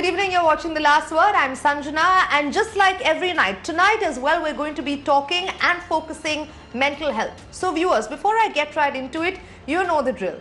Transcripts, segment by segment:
good evening. You're watching The Last Word. I'm Sanjana, and just like every night, tonight as well, we're going to be talking and focusing mental health. So viewers, before I get right into it, you know the drill.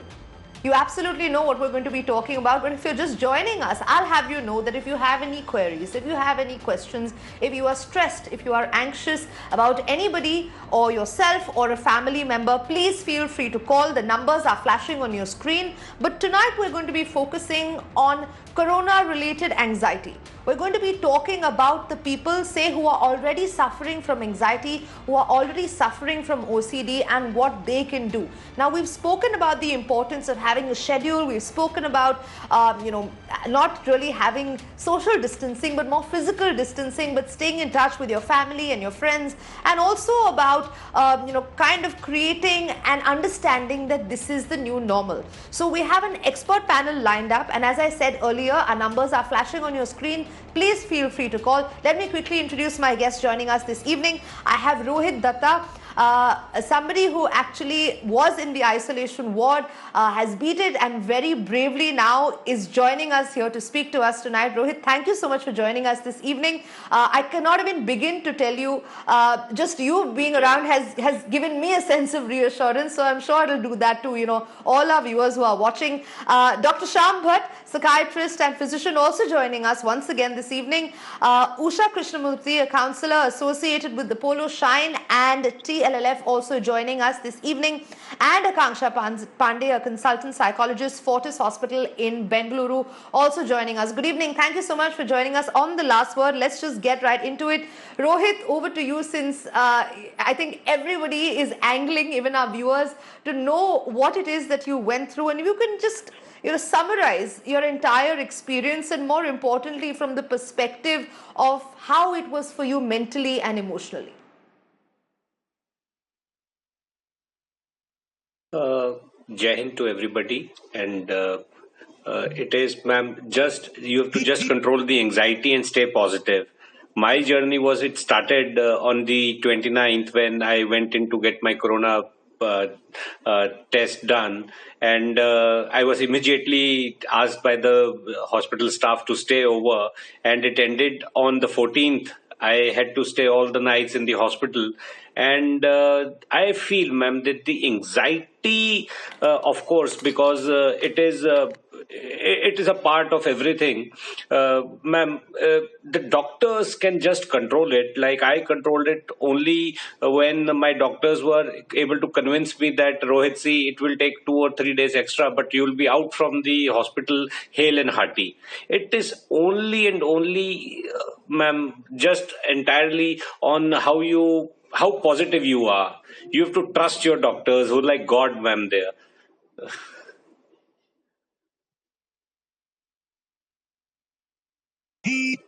You absolutely know what we're going to be talking about, but if you're just joining us, I'll have you know that if you have any queries, if you have any questions, if you are stressed, if you are anxious about anybody or yourself or a family member, please feel free to call. The numbers are flashing on your screen. But tonight we're going to be focusing on corona-related anxiety. We're going to be talking about the people, say, who are already suffering from anxiety, who are already suffering from OCD, and what they can do. Now, we've spoken about the importance of having a schedule. We've spoken about, not really having social distancing, but more physical distancing, but staying in touch with your family and your friends, and also about, kind of creating and understanding that this is the new normal. So we have an expert panel lined up, and as I said earlier, our numbers are flashing on your screen. Please feel free to call. Let me quickly introduce my guest joining us this evening. I have Rohit Datta, somebody who actually was in the isolation ward, has beat it, and very bravely now is joining us here to speak to us tonight. Rohit, thank you so much for joining us this evening. I cannot even begin to tell you, just you being around has given me a sense of reassurance, so I'm sure it'll do that to, all our viewers who are watching. Dr. Shyam Bhatt, psychiatrist and physician, also joining us once again this evening. Usha Krishnamurthy, a counsellor associated with the Polo Shine and TLLLF, also joining us this evening. And Akanksha Pandey, a consultant psychologist, Fortis Hospital in Bengaluru, also joining us. Good evening. Thank you so much for joining us on The Last Word. Let's just get right into it. Rohit, over to you, since I think everybody is angling, even our viewers, to know what it is that you went through. And if you can just summarize your entire experience, and more importantly, from the perspective of how it was for you mentally and emotionally. Jai Hind to everybody, and it is, ma'am, you have to just control the anxiety and stay positive. My journey it started on the 29th, when I went in to get my corona test done, and I was immediately asked by the hospital staff to stay over, and it ended on the 14th. I had to stay all the nights in the hospital, and I feel, ma'am, that the anxiety, of course, because it is a part of everything, ma'am. The doctors can just control it. Like, I controlled it only when my doctors were able to convince me that, Rohit, see, it will take 2 or 3 days extra, but you will be out from the hospital hale and hearty. It is only and only, ma'am, just entirely on how positive you are. You have to trust your doctors, who are like God, ma'am, there.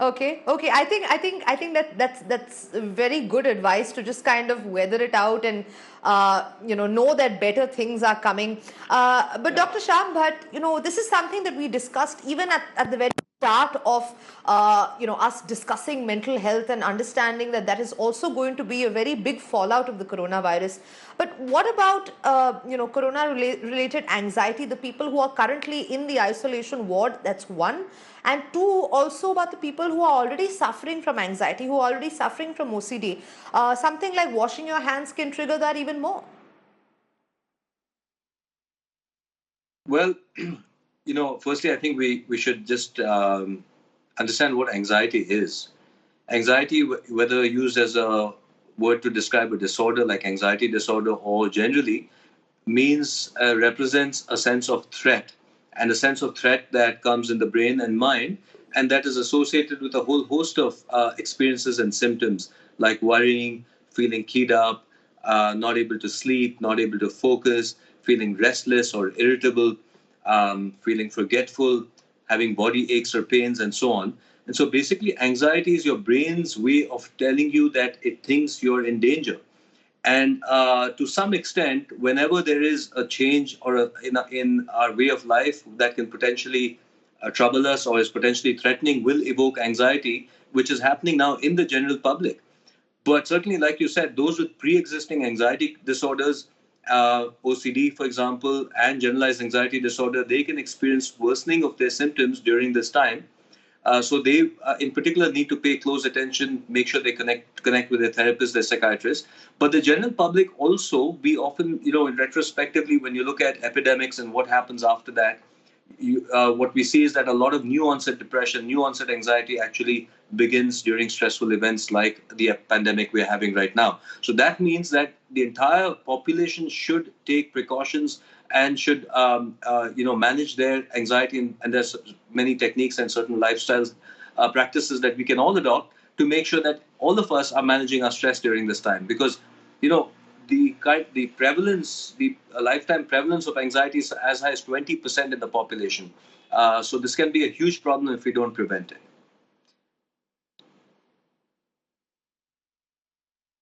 Okay. I think that's very good advice, to just kind of weather it out and know that better things are coming. But Dr. Shyam Bhatt, this is something that we discussed even at the very start of us discussing mental health, and understanding that is also going to be a very big fallout of the coronavirus. But what about corona related anxiety, the people who are currently in the isolation ward? That's one. And two, also about the people who are already suffering from anxiety, who are already suffering from OCD. Something like washing your hands can trigger that even more. Well, firstly, I think we should just understand what anxiety is. Anxiety, whether used as a word to describe a disorder like anxiety disorder, or generally, represents a sense of threat, and a sense of threat that comes in the brain and mind, and that is associated with a whole host of experiences and symptoms, like worrying, feeling keyed up, not able to sleep, not able to focus, feeling restless or irritable, feeling forgetful, having body aches or pains, and so on. And so basically, anxiety is your brain's way of telling you that it thinks you're in danger. And to some extent, whenever there is a change in our way of life that can potentially trouble us, or is potentially threatening, will evoke anxiety, which is happening now in the general public. But certainly, like you said, those with pre-existing anxiety disorders, OCD, for example, and generalized anxiety disorder, they can experience worsening of their symptoms during this time. So they, in particular, need to pay close attention, make sure they connect with their therapist, their psychiatrist. But the general public also, we often, retrospectively, when you look at epidemics and what happens after that, what we see is that a lot of new onset depression, new onset anxiety actually begins during stressful events like the pandemic we're having right now. So that means that the entire population should take precautions and should manage their anxiety, and there's many techniques and certain lifestyles practices that we can all adopt to make sure that all of us are managing our stress during this time, because the prevalence, the lifetime prevalence of anxiety is as high as 20% in the population. So this can be a huge problem if we don't prevent it.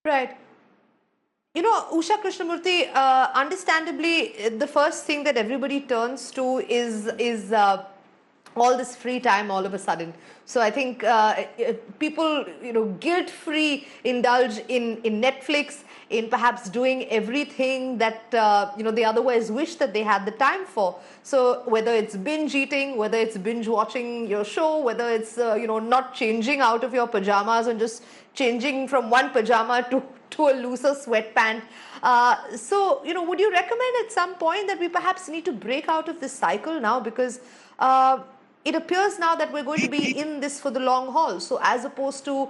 Right. Usha Krishnamurthy, understandably, the first thing that everybody turns to is all this free time all of a sudden. So I think people, guilt-free indulge in Netflix, in perhaps doing everything that they otherwise wish that they had the time for. So whether it's binge eating, whether it's binge watching your show, whether it's not changing out of your pajamas and just changing from one pajama to a looser sweatpant. So would you recommend at some point that we perhaps need to break out of this cycle now, because it appears now that we're going to be in this for the long haul. So as opposed to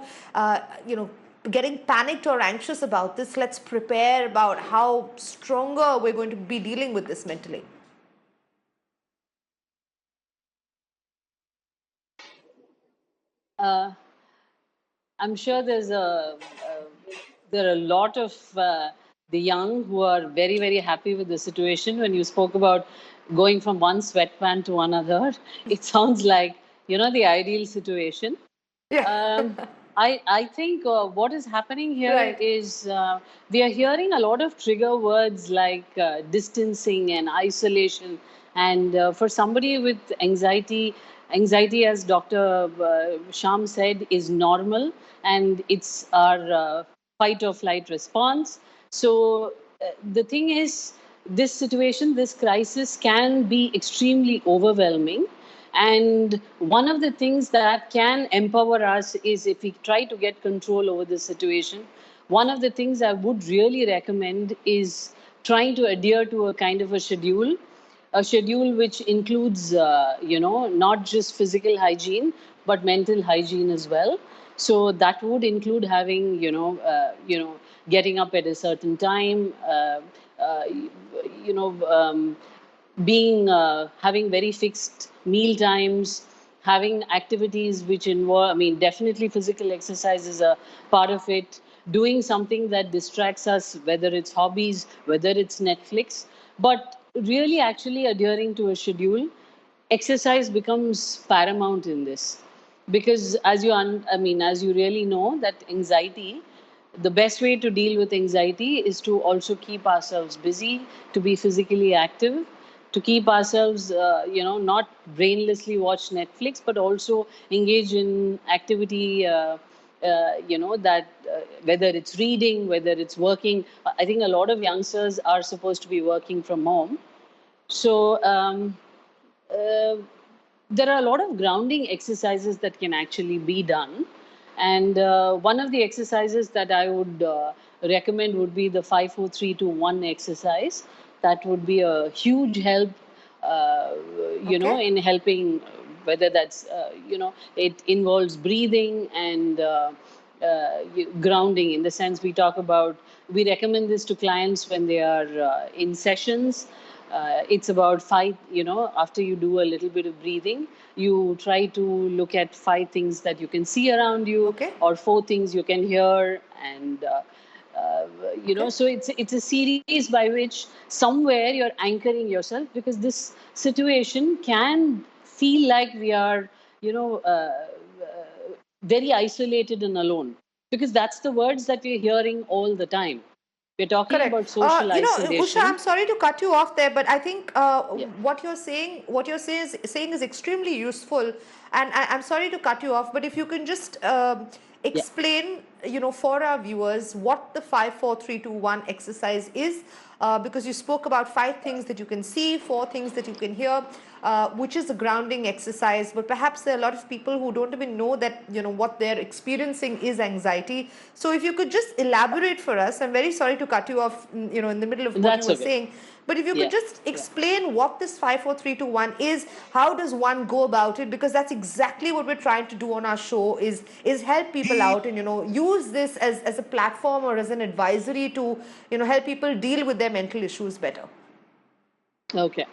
getting panicked or anxious about this, let's prepare about how stronger we're going to be dealing with this mentally. I'm sure there are a lot of the young who are very, very happy with the situation. When you spoke about going from one sweatpant to another, it sounds like, the ideal situation. Yeah. I think what is happening here is we are hearing a lot of trigger words like distancing and isolation. And for somebody with anxiety, as Dr. Sham said, is normal, and it's our fight or flight response. So the thing is, this situation, this crisis can be extremely overwhelming. And one of the things that can empower us is if we try to get control over the situation. One of the things I would really recommend is trying to adhere to a kind of a schedule which includes, not just physical hygiene, but mental hygiene as well. So that would include having, getting up at a certain time, having very fixed meal times, having activities which involve, definitely physical exercise is a part of it, doing something that distracts us, whether it's hobbies, whether it's Netflix, but really actually adhering to a schedule. Exercise becomes paramount in this, because as you really know that anxiety, the best way to deal with anxiety is to also keep ourselves busy, to be physically active, to keep ourselves, not brainlessly watch Netflix, but also engage in activity, whether it's reading, whether it's working. I think a lot of youngsters are supposed to be working from home. So there are a lot of grounding exercises that can actually be done. And one of the exercises that I would recommend would be the 5, 4, 3, 2, 1 exercise. That would be a huge help, in helping, whether that's, it involves breathing and grounding, in the sense we talk about, we recommend this to clients when they are in sessions. It's about 5, after you do a little bit of breathing, you try to look at 5 things that you can see around you, or 4 things you can hear. And, so it's a series by which somewhere you're anchoring yourself, because this situation can feel like we are, very isolated and alone, because that's the words that we're hearing all the time. We're talking about social isolation. Usha, I'm sorry to cut you off there, but I think what you're saying is extremely useful. And I'm sorry to cut you off, but if you can just explain, for our viewers, what the 5, 4, 3, 2, 1 exercise is, because you spoke about 5 things that you can see, 4 things that you can hear. which is a grounding exercise, but perhaps there are a lot of people who don't even know that, what they're experiencing is anxiety. So if you could just elaborate for us, I'm very sorry to cut you off, in the middle of what you were saying, but if you could just explain what this 5, 4, 3, 2, 1 is, how does one go about it? Because that's exactly what we're trying to do on our show, is help people out and, use this as a platform or as an advisory to, help people deal with their mental issues better. Okay.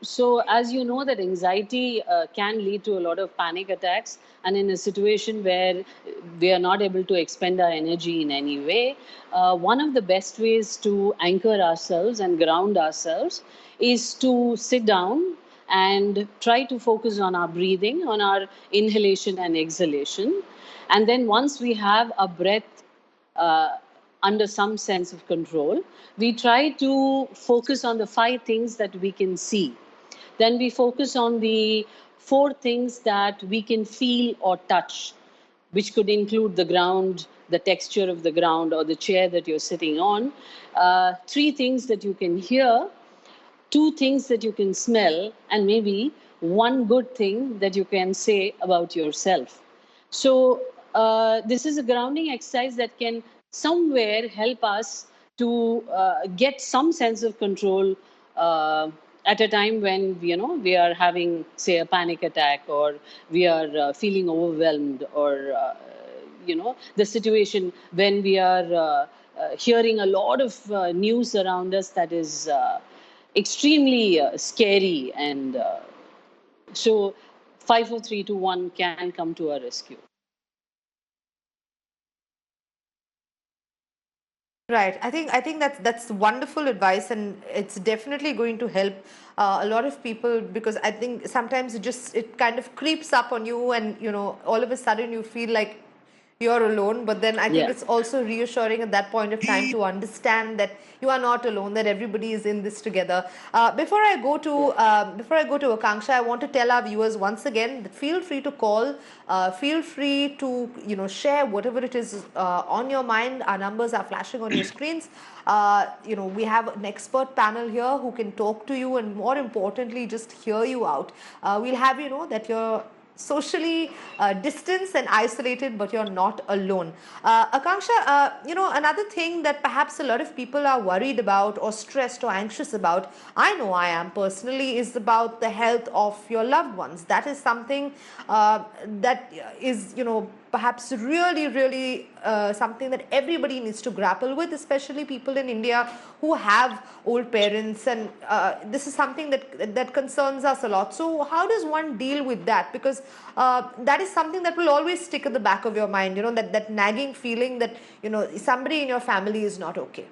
So as you know that anxiety can lead to a lot of panic attacks, and in a situation where we are not able to expend our energy in any way, one of the best ways to anchor ourselves and ground ourselves is to sit down and try to focus on our breathing, on our inhalation and exhalation. And then once we have a breath under some sense of control, we try to focus on the 5 things that we can see. Then we focus on the 4 things that we can feel or touch, which could include the ground, the texture of the ground, or the chair that you're sitting on. 3 things that you can hear, 2 things that you can smell, and maybe 1 good thing that you can say about yourself. So this is a grounding exercise that can somewhere help us to get some sense of control at a time when we are having, say, a panic attack, or we are feeling overwhelmed, or the situation when we are hearing a lot of news around us that is extremely scary, and so 5, 4, 3, 2, 1 can come to our rescue. Right. I think that's wonderful advice, and it's definitely going to help a lot of people, because I think sometimes it kind of creeps up on you, and all of a sudden you feel like you're alone. But then I think it's also reassuring at that point of time to understand that you are not alone, that everybody is in this together. Before I go to Akanksha, I want to tell our viewers once again that feel free to call, feel free to share whatever it is on your mind. Our numbers are flashing on your screens. We have an expert panel here who can talk to you, and more importantly, just hear you out. We'll have that you're socially distanced and isolated, but you're not alone. Akanksha, another thing that perhaps a lot of people are worried about, or stressed or anxious about, I know I am personally, is about the health of your loved ones. That is something that is, perhaps really, really something that everybody needs to grapple with, especially people in India who have old parents, and this is something that concerns us a lot. So how does one deal with that? Because that is something that will always stick at the back of your mind, that nagging feeling that, somebody in your family is not okay.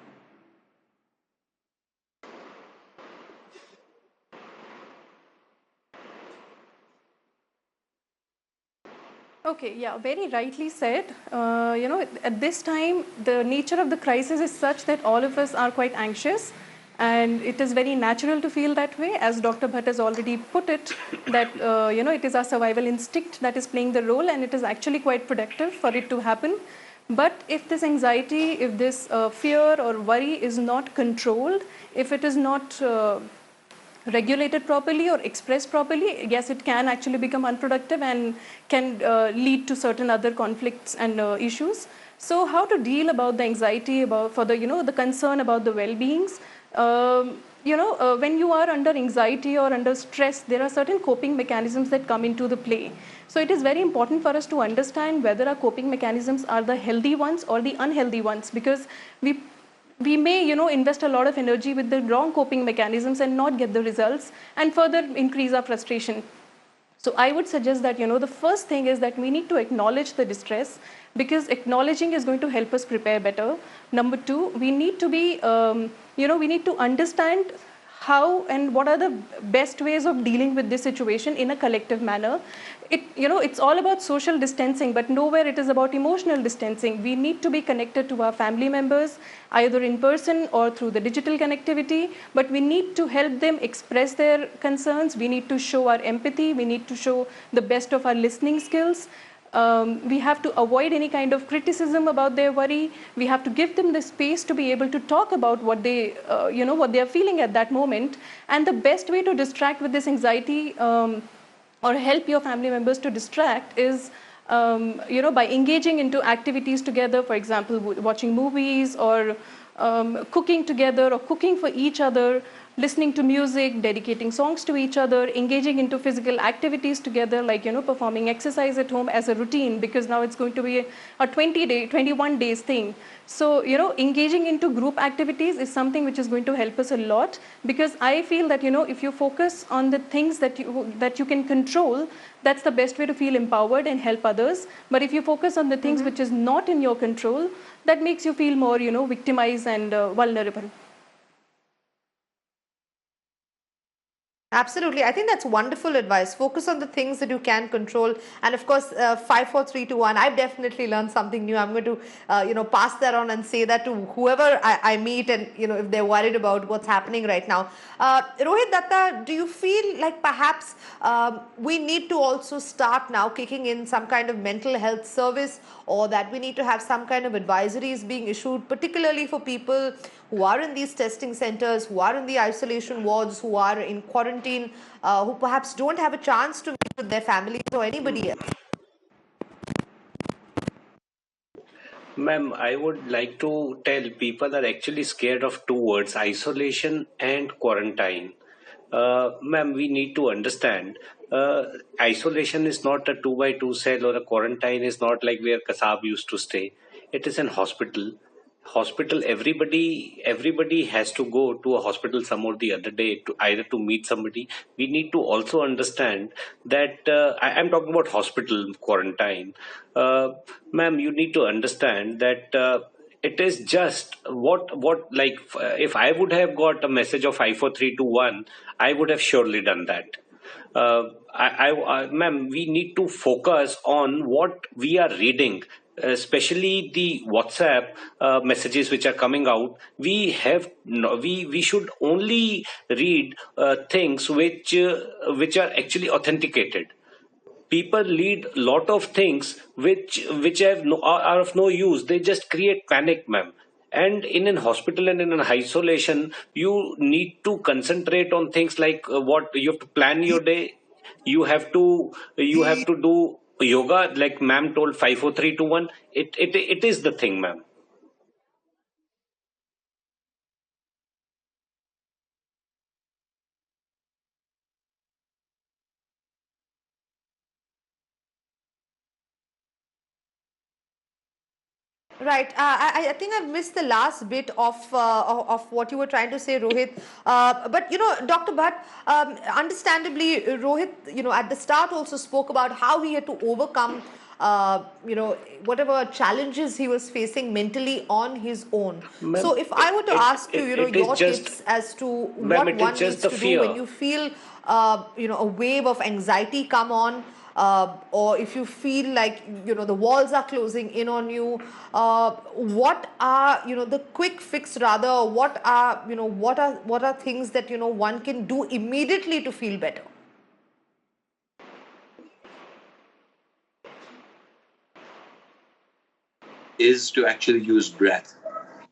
Okay, yeah, very rightly said. At this time, the nature of the crisis is such that all of us are quite anxious, and it is very natural to feel that way. As Dr. Bhatt has already put it, that, it is our survival instinct that is playing the role, and it is actually quite productive for it to happen. But if this anxiety, if this fear or worry is not controlled, if it is not regulated properly or expressed properly, yes, it can actually become unproductive and can lead to certain other conflicts and issues. So how to deal about the anxiety, the concern about the well-beings? When you are under anxiety or under stress, there are certain coping mechanisms that come into the play. So it is very important for us to understand whether our coping mechanisms are the healthy ones or the unhealthy ones, because we may, invest a lot of energy with the wrong coping mechanisms and not get the results, and further increase our frustration. So I would suggest that, the first thing is that we need to acknowledge the distress, because acknowledging is going to help us prepare better. Number 2, we need to be, we need to understand how and what are the best ways of dealing with this situation in a collective manner. It's all about social distancing, but nowhere it is about emotional distancing. We need to be connected to our family members, either in person or through the digital connectivity, but we need to help them express their concerns. We need to show our empathy. We need to show the best of our listening skills. We have to avoid any kind of criticism about their worry. We have to give them the space to be able to talk about what they, what they are feeling at that moment. And the best way to distract with this anxiety or help your family members to distract is, by engaging into activities together, for example, watching movies or cooking together or cooking for each other, listening to music, dedicating songs to each other, engaging into physical activities together, like, performing exercise at home as a routine, because now it's going to be a 21 days thing. So, engaging into group activities is something which is going to help us a lot, because I feel that, if you focus on the things that you can control, that's the best way to feel empowered and help others. But if you focus on the things which is not in your control, that makes you feel more, victimized and vulnerable. Absolutely. I think that's wonderful advice. Focus on the things that you can control. And of course, 5, 4, 3, 2, 1. I've definitely learned something new. I'm going to, pass that on and say that to whoever I meet, and, if they're worried about what's happening right now. Rohit Datta, do you feel like perhaps we need to also start now kicking in some kind of mental health service, or that we need to have some kind of advisories being issued, particularly for people who are in these testing centers, who are in the isolation wards, who are in quarantine, who perhaps don't have a chance to meet with their families or anybody else? Ma'am, I would like to tell people are actually scared of two words, isolation and quarantine. Ma'am, we need to understand isolation is not a 2 by 2 cell, or a quarantine is not like where Kasab used to stay. It is an hospital. Hospital, everybody has to go to a hospital some or the other day to either to meet somebody. We need to also understand that I'm talking about hospital quarantine. Ma'am, you need to understand that it is just what like if I would have got a message of 54321, I would have surely done that. Ma'am, we need to focus on what we are reading, especially the WhatsApp messages which are coming out. We have no, we should only read things which are actually authenticated. People lead lot of things which are of no use. They just create panic, ma'am. And in an hospital and in an isolation, you need to concentrate on things like what you have to plan your day. You have to do yoga, like ma'am told, 54321. It is the thing, ma'am. Right. I think I've missed the last bit of what you were trying to say, Rohit. But Dr. Bhatt, understandably, Rohit, at the start also spoke about how he had to overcome, whatever challenges he was facing mentally on his own. So, if I were to ask you, your tips as to what one needs to do when you feel, a wave of anxiety come on. Or if you feel like the walls are closing in on you, what are the quick fix, rather, what are things that one can do immediately to feel better? Is to actually use breath.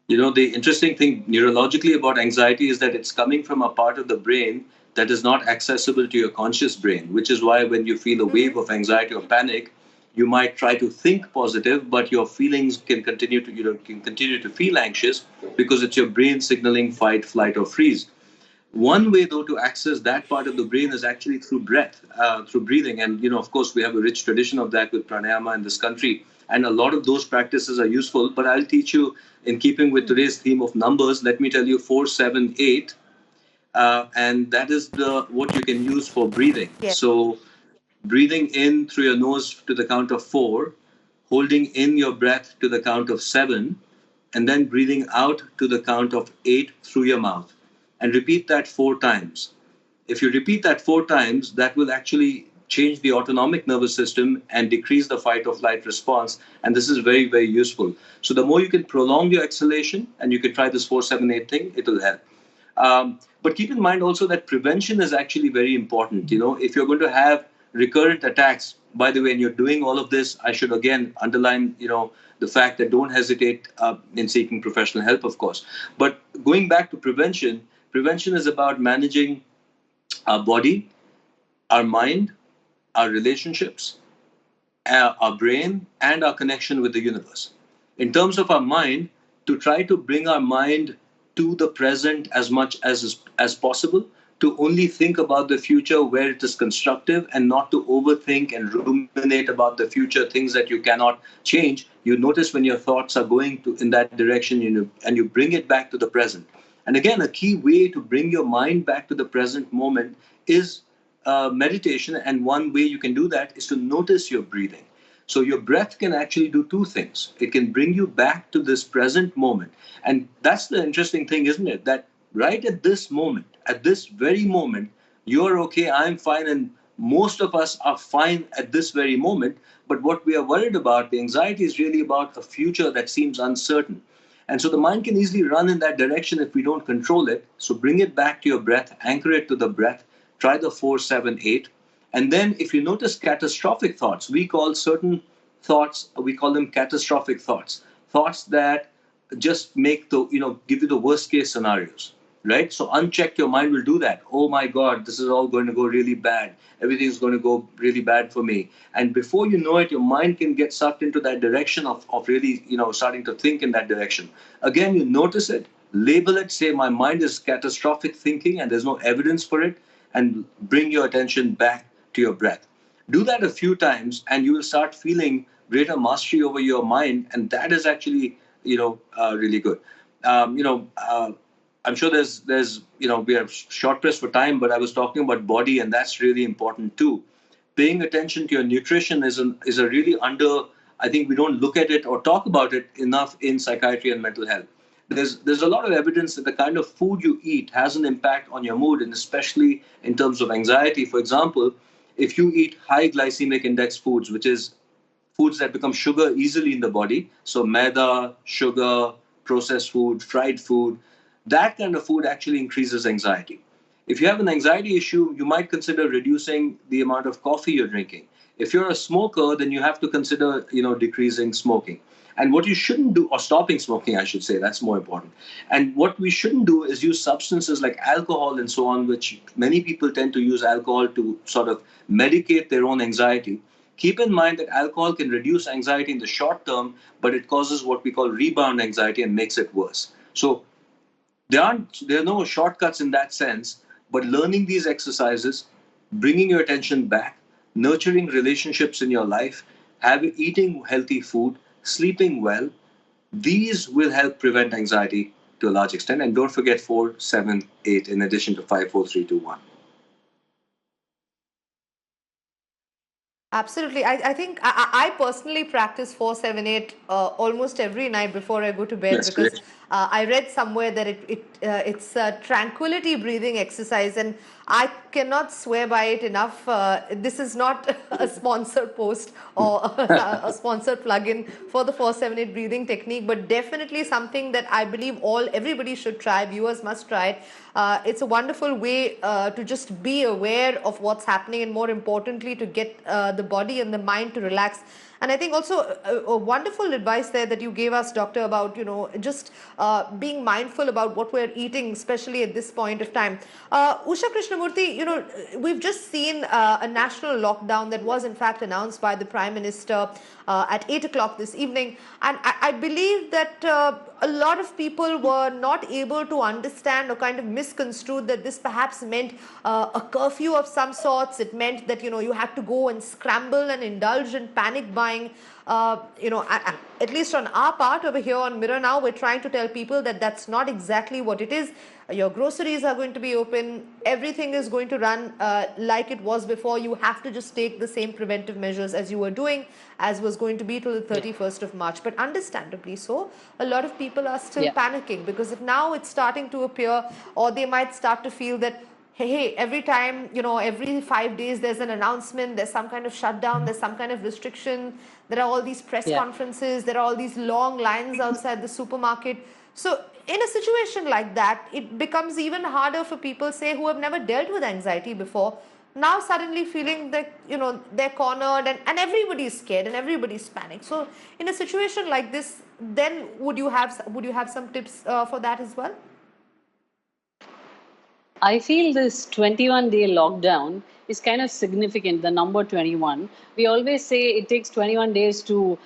The interesting thing neurologically about anxiety is that it's coming from a part of the brain that is not accessible to your conscious brain, which is why when you feel a wave of anxiety or panic, you might try to think positive, but your feelings can continue to feel anxious because it's your brain signaling fight, flight, or freeze. One way, though, to access that part of the brain is actually through breath, through breathing. And, of course, we have a rich tradition of that with pranayama in this country. And a lot of those practices are useful. But I'll teach you, in keeping with today's theme of numbers, let me tell you 478. And that is what you can use for breathing. Yes. So breathing in through your nose to the count of 4, holding in your breath to the count of 7, and then breathing out to the count of 8 through your mouth. And repeat that 4 times. If you repeat that 4 times, that will actually change the autonomic nervous system and decrease the fight or flight response. And this is very, very useful. So the more you can prolong your exhalation, and you can try this 478 thing, it will help. But keep in mind also that prevention is actually very important. If you're going to have recurrent attacks, By the way, when you're doing all of this, I should again underline, the fact that don't hesitate in seeking professional help, of course. But going back to prevention is about managing our body, our mind, our relationships, our brain, and our connection with the universe. In terms of our mind, to try to bring our mind to the present as much as possible, to only think about the future where it is constructive and not to overthink and ruminate about the future, things that you cannot change. You notice when your thoughts are going in that direction, and you bring it back to the present. And again, a key way to bring your mind back to the present moment is meditation. And one way you can do that is to notice your breathing. So your breath can actually do two things. It can bring you back to this present moment. And that's the interesting thing, isn't it? That right at this moment, at this very moment, you're okay, I'm fine, and most of us are fine at this very moment. But what we are worried about, the anxiety, is really about a future that seems uncertain. And so the mind can easily run in that direction if we don't control it. So bring it back to your breath, anchor it to the breath, try the 4-7-8. And then if you notice catastrophic thoughts, we call certain thoughts, we call them catastrophic thoughts, thoughts that just make give you the worst case scenarios, right? So unchecked, your mind will do that. Oh my God, this is all going to go really bad. Everything's going to go really bad for me. And before you know it, your mind can get sucked into that direction of really, starting to think in that direction. Again, you notice it, label it, say my mind is catastrophic thinking and there's no evidence for it, and bring your attention back to your breath. Do that a few times and you will start feeling greater mastery over your mind, and that is actually really good. I'm sure there's we are short pressed for time, but I was talking about body, and that's really important too. Paying attention to your nutrition is a really I think we don't look at it or talk about it enough in psychiatry and mental health. There's a lot of evidence that the kind of food you eat has an impact on your mood, and especially in terms of anxiety. For example, if you eat high glycemic index foods, which is foods that become sugar easily in the body, so maida, sugar, processed food, fried food, that kind of food actually increases anxiety. If you have an anxiety issue, you might consider reducing the amount of coffee you're drinking. If you're a smoker, then you have to consider, decreasing smoking. And what you shouldn't do, or stopping smoking, I should say, that's more important. And what we shouldn't do is use substances like alcohol and so on, which many people tend to use alcohol to sort of medicate their own anxiety. Keep in mind that alcohol can reduce anxiety in the short term, but it causes what we call rebound anxiety and makes it worse. So there are no shortcuts in that sense, but learning these exercises, bringing your attention back, nurturing relationships in your life, eating healthy food, sleeping well, these will help prevent anxiety to a large extent. And don't forget 4-7-8 in addition to 5-4-3-2-1. Absolutely. I think I personally practice 4-7-8 almost every night before I go to bed. That's because great. I read somewhere that it's a tranquility breathing exercise, and I cannot swear by it enough. This is not a sponsored post or a sponsored plugin for the 4-7-8 breathing technique, but definitely something that I believe everybody should try. Viewers must try it. It's a wonderful way to just be aware of what's happening, and more importantly, to get the body and the mind to relax. And I think also a wonderful advice there that you gave us, Doctor, about, just being mindful about what we're eating, especially at this point of time. Usha Krishnamurthy, we've just seen a national lockdown that was in fact announced by the Prime Minister at 8 o'clock this evening. And I believe that a lot of people were not able to understand or kind of misconstrued that this perhaps meant a curfew of some sorts. It meant that, you had to go and scramble and indulge in panic buying. At least on our part over here on Mirror Now, we're trying to tell people that that's not exactly what it is. Your groceries are going to be open. Everything is going to run like it was before. You have to just take the same preventive measures as you were doing, as was going to be till the 31st of March. But understandably so, a lot of people are still panicking, because if now it's starting to appear, or they might start to feel that, hey, every time, every 5 days there's an announcement, there's some kind of shutdown, there's some kind of restriction, there are all these press conferences, there are all these long lines outside the supermarket. So in a situation like that, it becomes even harder for people, say, who have never dealt with anxiety before, now suddenly feeling that, they're cornered, and everybody's scared and everybody's panicked. So in a situation like this, then would you have some tips for that as well? I feel this 21-day lockdown is kind of significant, the number 21. We always say it takes 21 days to,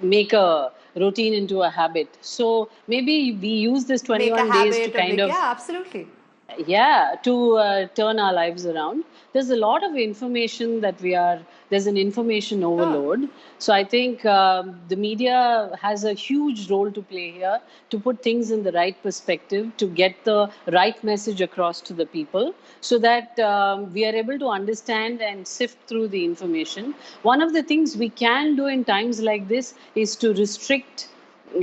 make a routine into a habit. So maybe we use this Make a 21 days to habit, or kind make, of, yeah, absolutely. yeah, to turn our lives around. There's a lot of information that there's an information overload. So I think the media has a huge role to play here to put things in the right perspective, to get the right message across to the people so that we are able to understand and sift through the information. One of the things we can do in times like this is to restrict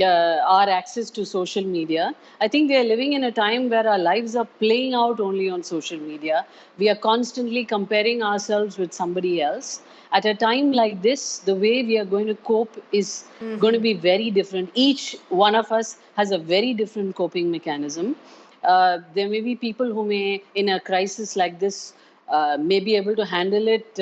our access to social media. I think we are living in a time where our lives are playing out only on social media. We are constantly comparing ourselves with somebody else. At a time like this, the way we are going to cope is going to be very different. Each one of us has a very different coping mechanism. There may be people who may, in a crisis like this, may be able to handle it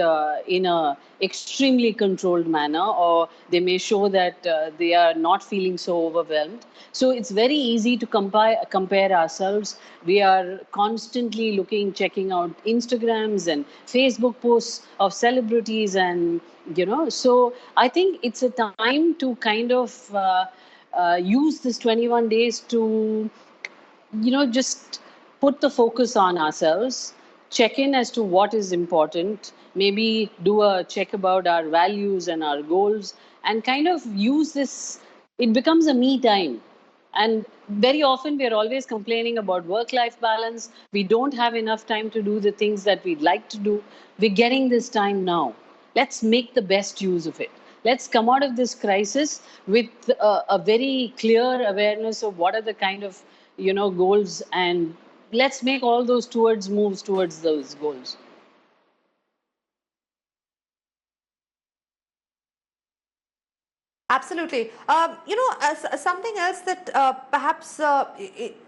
in a extremely controlled manner, or they may show that they are not feeling so overwhelmed. So it's very easy to compare ourselves. We are constantly checking out Instagrams and Facebook posts of celebrities, and so I think it's a time to kind of use this 21 days to just put the focus on ourselves, check in as to what is important, maybe do a check about our values and our goals, and kind of use this. It becomes a me time. And very often we are always complaining about work-life balance. We don't have enough time to do the things that we'd like to do. We're getting this time now. Let's make the best use of it. Let's come out of this crisis with a very clear awareness of what are the kind of goals, and let's make all those moves towards those goals. Absolutely. Something else that perhaps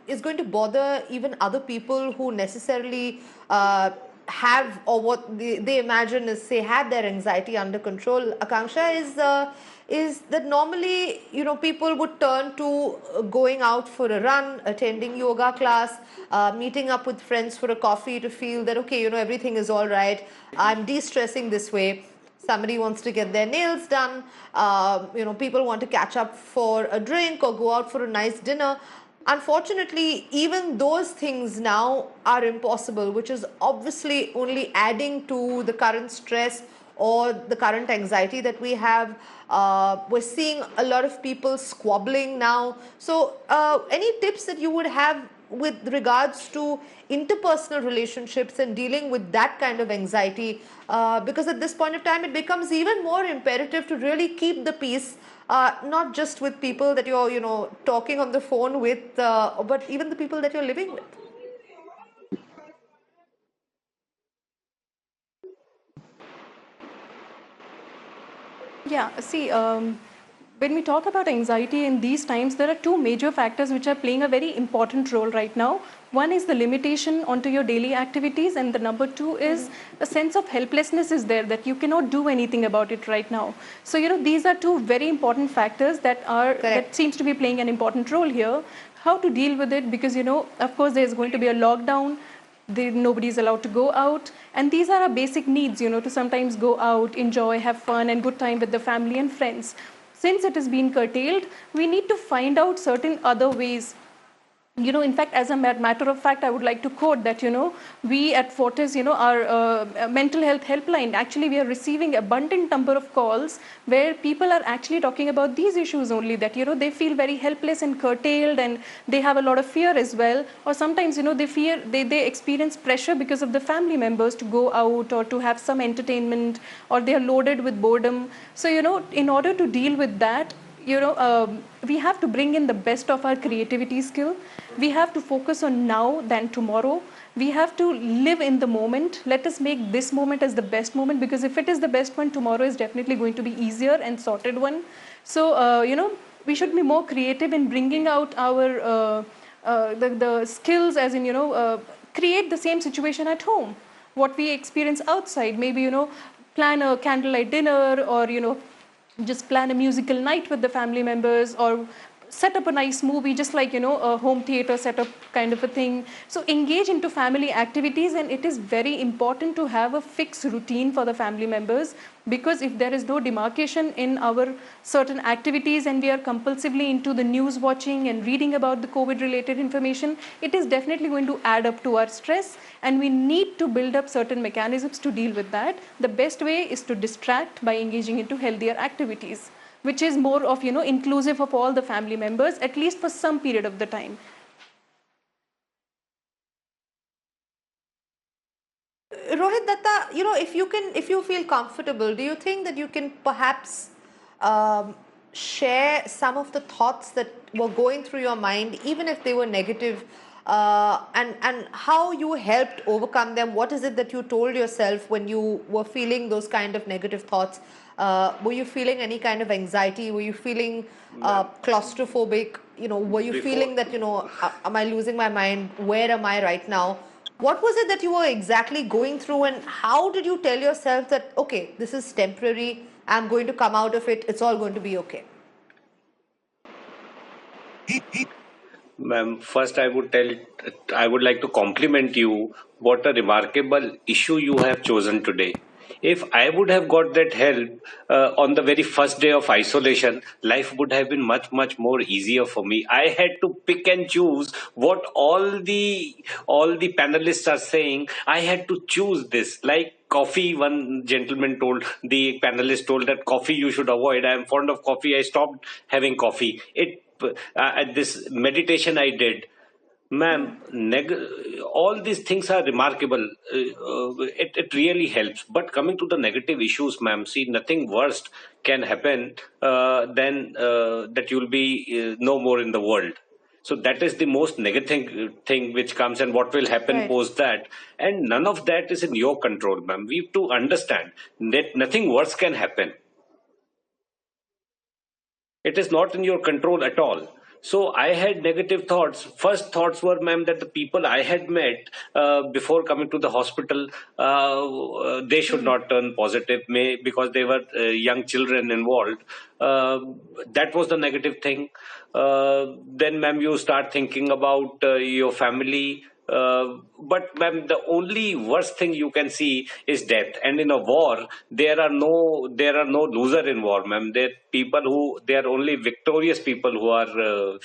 is going to bother even other people who necessarily have, or what they imagine is, say, have their anxiety under control, Akanksha, is that normally, people would turn to going out for a run, attending yoga class, meeting up with friends for a coffee to feel that, okay, everything is all right. I'm de-stressing this way. Somebody wants to get their nails done. People want to catch up for a drink or go out for a nice dinner. Unfortunately, even those things now are impossible, which is obviously only adding to the current stress or the current anxiety that we have. We're seeing a lot of people squabbling now. So, any tips that you would have with regards to interpersonal relationships and dealing with that kind of anxiety, because at this point of time it becomes even more imperative to really keep the peace, not just with people that you're talking on the phone with, but even the people that you're living with. Yeah, see, when we talk about anxiety in these times, there are two major factors which are playing a very important role right now. One is the limitation onto your daily activities, and the number two is a sense of helplessness is there, that you cannot do anything about it right now. So, these are two very important factors that seems to be playing an important role here. How to deal with it, because, of course, there's going to be a lockdown. Nobody is allowed to go out, and these are our basic needs, to sometimes go out, enjoy, have fun and good time with the family and friends. Since it has been curtailed, we need to find out certain other ways. In fact, as a matter of fact, I would like to quote that, we at Fortis, our mental health helpline, actually we are receiving abundant number of calls where people are actually talking about these issues only, that, they feel very helpless and curtailed, and they have a lot of fear as well. Or sometimes, they experience pressure because of the family members to go out or to have some entertainment, or they are loaded with boredom. So, in order to deal with that, we have to bring in the best of our creativity skill. We have to focus on now than tomorrow. We have to live in the moment. Let us make this moment as the best moment, because if it is the best one, tomorrow is definitely going to be easier and sorted one. So, we should be more creative in bringing out our the skills, as in, create the same situation at home, what we experience outside. Maybe, plan a candlelight dinner, or, just plan a musical night with the family members, or set up a nice movie, just like, a home theater setup kind of a thing. So engage into family activities, and it is very important to have a fixed routine for the family members, because if there is no demarcation in our certain activities and we are compulsively into the news watching and reading about the COVID related information, it is definitely going to add up to our stress, and we need to build up certain mechanisms to deal with that. The best way is to distract by engaging into healthier activities, which is more of, inclusive of all the family members, at least for some period of the time. Rohit Datta, if you feel comfortable, do you think that you can perhaps share some of the thoughts that were going through your mind, even if they were negative, and how you helped overcome them? What is it that you told yourself when you were feeling those kind of negative thoughts? Were you feeling any kind of anxiety? Were you feeling claustrophobic? Were you feeling that, am I losing my mind? Where am I right now? What was it that you were exactly going through, and how did you tell yourself that, okay, this is temporary, I'm going to come out of it, it's all going to be okay? Ma'am, first I would like to compliment you. What a remarkable issue you have chosen today. If I would have got that help on the very first day of isolation, life would have been much, much more easier for me. I had to pick and choose what all the panelists are saying. I had to choose this. Like coffee, one gentleman told, the panelist told that coffee you should avoid. I am fond of coffee. I stopped having coffee. This meditation I did, ma'am, all these things are remarkable. It really helps. But coming to the negative issues, ma'am, see, nothing worst can happen than that you'll be no more in the world. So that is the most negative thing which comes, and what will happen Right. post that. And none of that is in your control, ma'am. We have to understand that nothing worse can happen. It is not in your control at all. So I had negative thoughts. First thoughts were, ma'am, that the people I had met before coming to the hospital, they should not turn positive, because they were young children involved. That was the negative thing. Then, ma'am, you start thinking about your family. But ma'am, the only worst thing you can see is death. And in a war, there are no loser in war, ma'am. They are only victorious people who are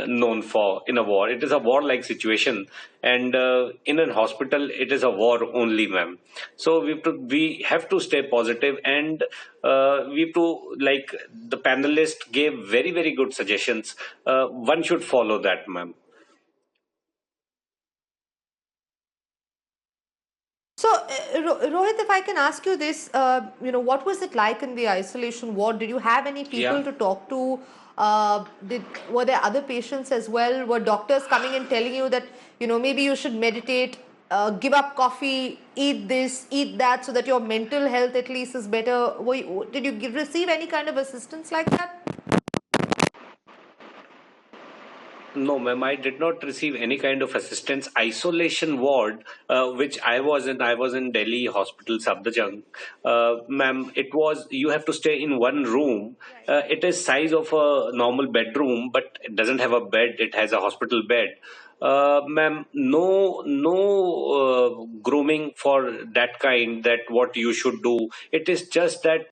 known for in a war. It is a war-like situation, and in a hospital, it is a war only, ma'am. So we have to stay positive, and we have to, like the panelist gave very, very good suggestions. One should follow that, ma'am. So, Rohit, if I can ask you this, what was it like in the isolation ward? Did you have any people Yeah. to talk to? Were there other patients as well? Were doctors coming and telling you that, maybe you should meditate, give up coffee, eat this, eat that, so that your mental health at least is better? Did you receive any kind of assistance like that? No, ma'am, I did not receive any kind of assistance. Isolation ward, which I was in Delhi Hospital, Safdarjung. Ma'am, you have to stay in one room. It is size of a normal bedroom, but it doesn't have a bed. It has a hospital bed. Ma'am, no grooming for that kind, that what you should do. It is just that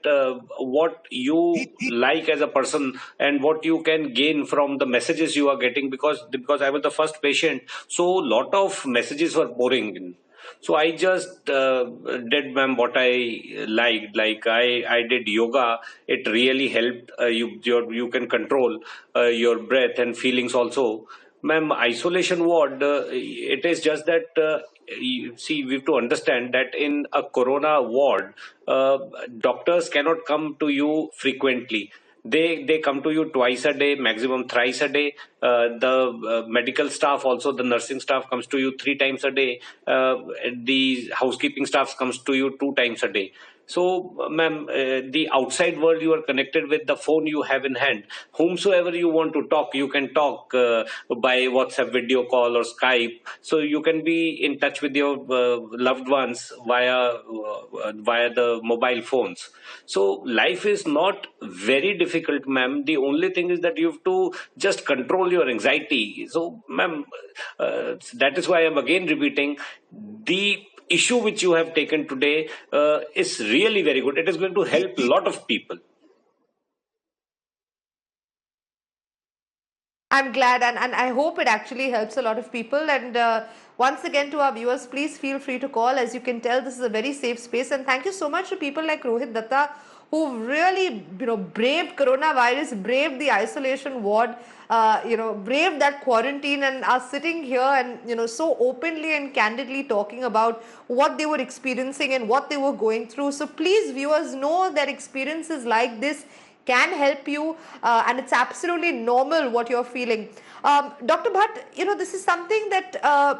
what you like as a person, and what you can gain from the messages you are getting, because I was the first patient, so lot of messages were pouring in. So I just did, ma'am, what I liked. Like I did yoga. It really helped. You can control your breath and feelings also. Ma'am, isolation ward. It is just that. See, we have to understand that in a corona ward, doctors cannot come to you frequently. They come to you twice a day, maximum thrice a day. The medical staff, also the nursing staff, comes to you 3 times a day. The housekeeping staff comes to you 2 times a day. So, ma'am, the outside world you are connected with, the phone you have in hand. Whomsoever you want to talk, you can talk by WhatsApp video call or Skype. So you can be in touch with your loved ones via the mobile phones. So life is not very difficult, ma'am. The only thing is that you have to just control your anxiety. So, ma'am, that is why I'm again repeating the issue which you have taken today is really very good. It is going to help a lot of people. I'm glad, and I hope it actually helps a lot of people. And once again, to our viewers, please feel free to call. As you can tell, this is a very safe space. And thank you so much to people like Rohit Datta, who really, braved coronavirus, braved the isolation ward, braved that quarantine, and are sitting here and, so openly and candidly talking about what they were experiencing and what they were going through. So please, viewers, know that experiences like this can help you, and it's absolutely normal what you're feeling. Dr. Bhatt, this is something that,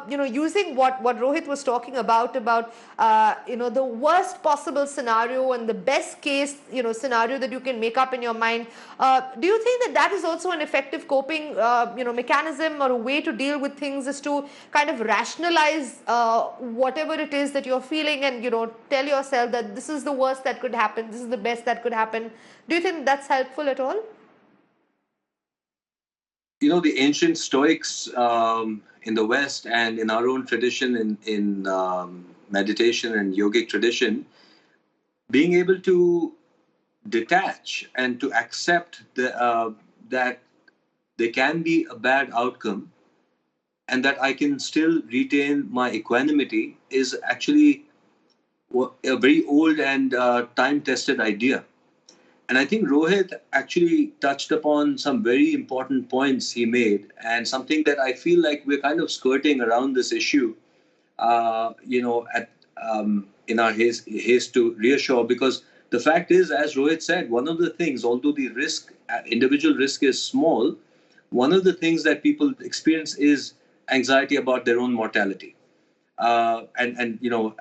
using what Rohit was talking about, the worst possible scenario and the best case, scenario that you can make up in your mind. Do you think that that is also an effective coping, mechanism or a way to deal with things, is to kind of rationalize whatever it is that you're feeling and, tell yourself that this is the worst that could happen, this is the best that could happen? Do you think that's helpful at all? The ancient Stoics in the West and in our own tradition, in meditation and yogic tradition, being able to detach and to accept that there can be a bad outcome and that I can still retain my equanimity is actually a very old and time-tested idea. And I think Rohit actually touched upon some very important points he made, and something that I feel like we're kind of skirting around this issue, in our haste to reassure. Because the fact is, as Rohit said, one of the things, although the individual risk is small, one of the things that people experience is anxiety about their own mortality. And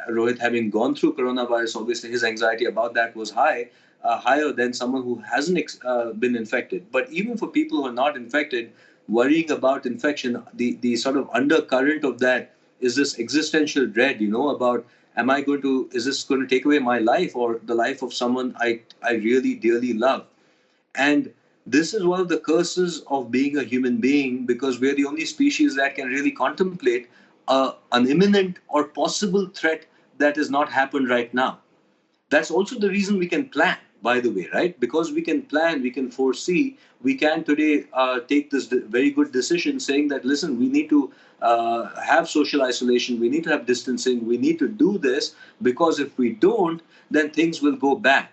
Rohit, having gone through coronavirus, obviously his anxiety about that was higher than someone who hasn't been infected. But even for people who are not infected, worrying about infection, the sort of undercurrent of that is this existential dread, about is this going to take away my life or the life of someone I really dearly love? And this is one of the curses of being a human being, because we're the only species that can really contemplate an imminent or possible threat that has not happened right now. That's also the reason we can plan, by the way, right? Because we can plan, we can foresee, we can today take this very good decision saying that, listen, we need to have social isolation, we need to have distancing, we need to do this, because if we don't, then things will go bad.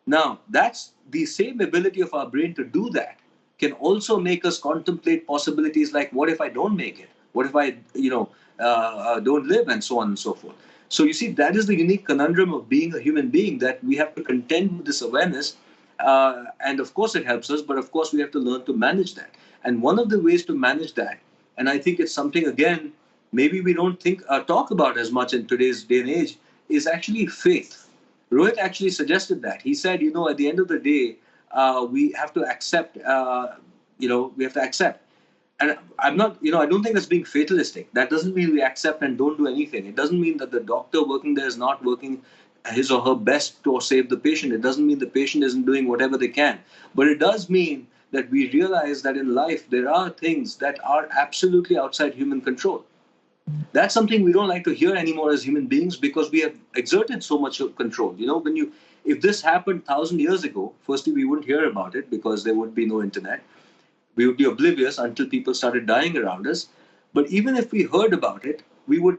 Now, that's the same ability of our brain to do that can also make us contemplate possibilities like, what if I don't make it? What if I, don't live, and so on and so forth. So you see, that is the unique conundrum of being a human being, that we have to contend with this awareness. And of course it helps us, but of course we have to learn to manage that. And one of the ways to manage that, and I think it's something, again, maybe we don't talk about as much in today's day and age, is actually faith. Rohit actually suggested that. He said, at the end of the day, we have to accept, we have to accept. And I'm not, I don't think that's being fatalistic. That doesn't mean we accept and don't do anything. It doesn't mean that the doctor working there is not working his or her best to save the patient. It doesn't mean the patient isn't doing whatever they can. But it does mean that we realize that in life there are things that are absolutely outside human control. That's something we don't like to hear anymore as human beings, because we have exerted so much control. If this happened 1,000 years ago, firstly, we wouldn't hear about it because there would be no internet. We would be oblivious until people started dying around us. But even if we heard about it, we would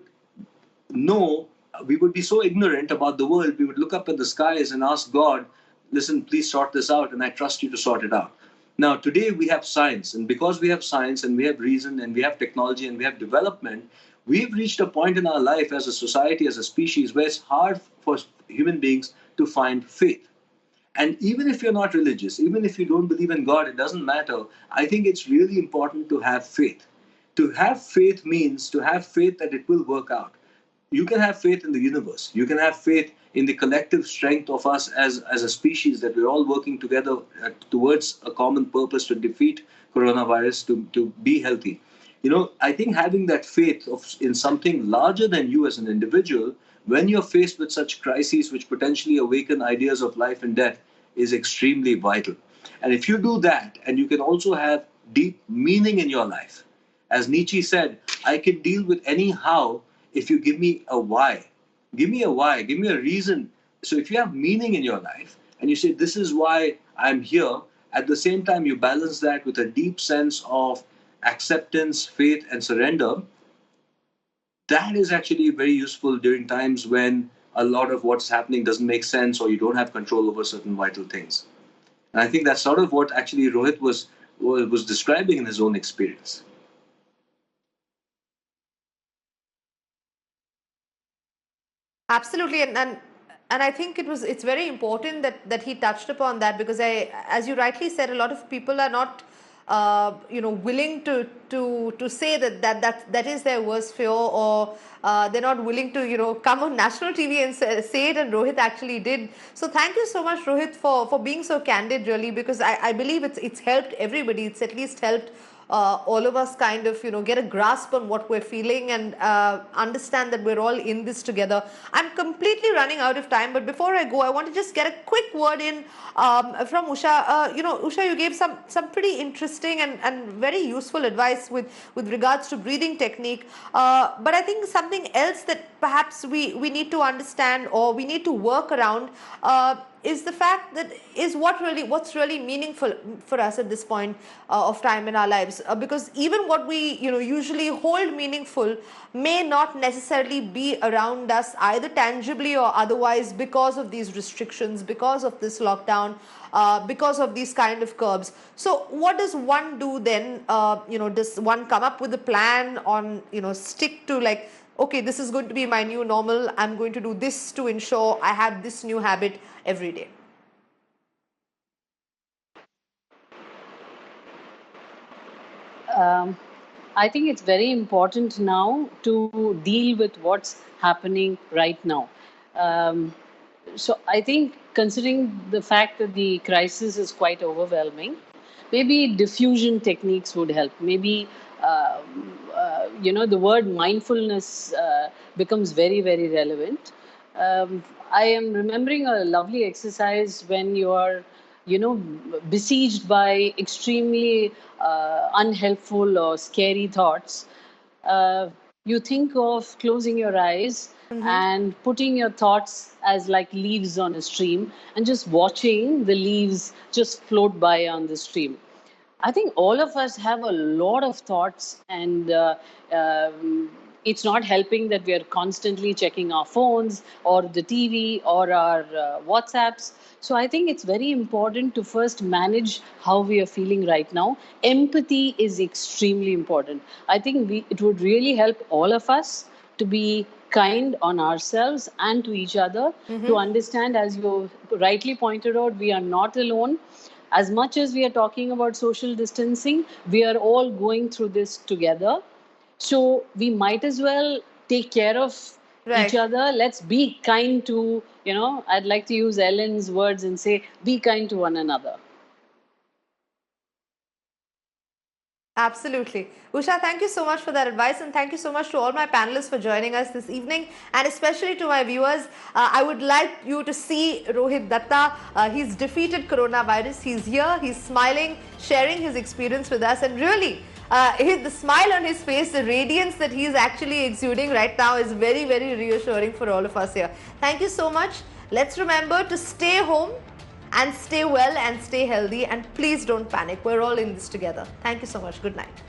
be so ignorant about the world, we would look up at the skies and ask God, listen, please sort this out, and I trust you to sort it out. Now, today we have science, and because we have science and we have reason and we have technology and we have development, we've reached a point in our life as a society, as a species, where it's hard for human beings to find faith. And even if you're not religious, even if you don't believe in God, it doesn't matter. I think it's really important to have faith. To have faith means to have faith that it will work out. You can have faith in the universe. You can have faith in the collective strength of us as a species, that we're all working together towards a common purpose to defeat coronavirus, to be healthy. I think having that faith in something larger than you as an individual, when you're faced with such crises which potentially awaken ideas of life and death, is extremely vital. And if you do that, and you can also have deep meaning in your life, as Nietzsche said, I can deal with any how if you give me a why. Give me a why, give me a reason. So if you have meaning in your life and you say, this is why I'm here, at the same time you balance that with a deep sense of acceptance, faith, and surrender, that is actually very useful during times when a lot of what's happening doesn't make sense, or you don't have control over certain vital things. And I think that's sort of what actually Rohit was describing in his own experience. Absolutely, and I think it's very important that he touched upon that, because as you rightly said, a lot of people are not willing to say that is their worst fear, or they're not willing to come on national TV and say it, and Rohit actually did. So thank you so much, Rohit, for being so candid, really, because I believe it's helped everybody. It's at least helped all of us kind of get a grasp on what we're feeling, and understand that we're all in this together. I'm completely running out of time, but before I go, I want to just get a quick word in from Usha. Usha, you gave some pretty interesting and very useful advice with regards to breathing technique, but I think something else that perhaps we need to understand, or we need to work around, is the fact that what's really meaningful for us at this point of time in our lives, because even what we usually hold meaningful may not necessarily be around us, either tangibly or otherwise, because of these restrictions, because of this lockdown, because of these kind of curbs. So what does one do then? Does one come up with a plan on stick to, like, okay, this is going to be my new normal, I'm going to do this to ensure I have this new habit every day? I think it's very important now to deal with what's happening right now. So I think, considering the fact that the crisis is quite overwhelming, maybe diffusion techniques would help. Maybe the word mindfulness becomes very, very relevant. I am remembering a lovely exercise when you are besieged by extremely unhelpful or scary thoughts. You think of closing your eyes and putting your thoughts as like leaves on a stream, and just watching the leaves just float by on the stream. I think all of us have a lot of thoughts, and it's not helping that we are constantly checking our phones or the TV or our WhatsApps. So I think it's very important to first manage how we are feeling right now. Empathy is extremely important. I think it would really help all of us to be kind on ourselves and to each other, to understand, as you rightly pointed out, we are not alone. As much as we are talking about social distancing, we are all going through this together. So we might as well take care of each other. Let's be kind to, I'd like to use Ellen's words and say, be kind to one another. Absolutely. Usha, thank you so much for that advice, and thank you so much to all my panelists for joining us this evening, and especially to my viewers. I would like you to see Rohit Datta. He's defeated coronavirus. He's here, he's smiling, sharing his experience with us, and really, the smile on his face, the radiance that he's actually exuding right now is very, very reassuring for all of us here. Thank you so much. Let's remember to stay home and stay well and stay healthy, and please don't panic. We're all in this together. Thank you so much. Good night.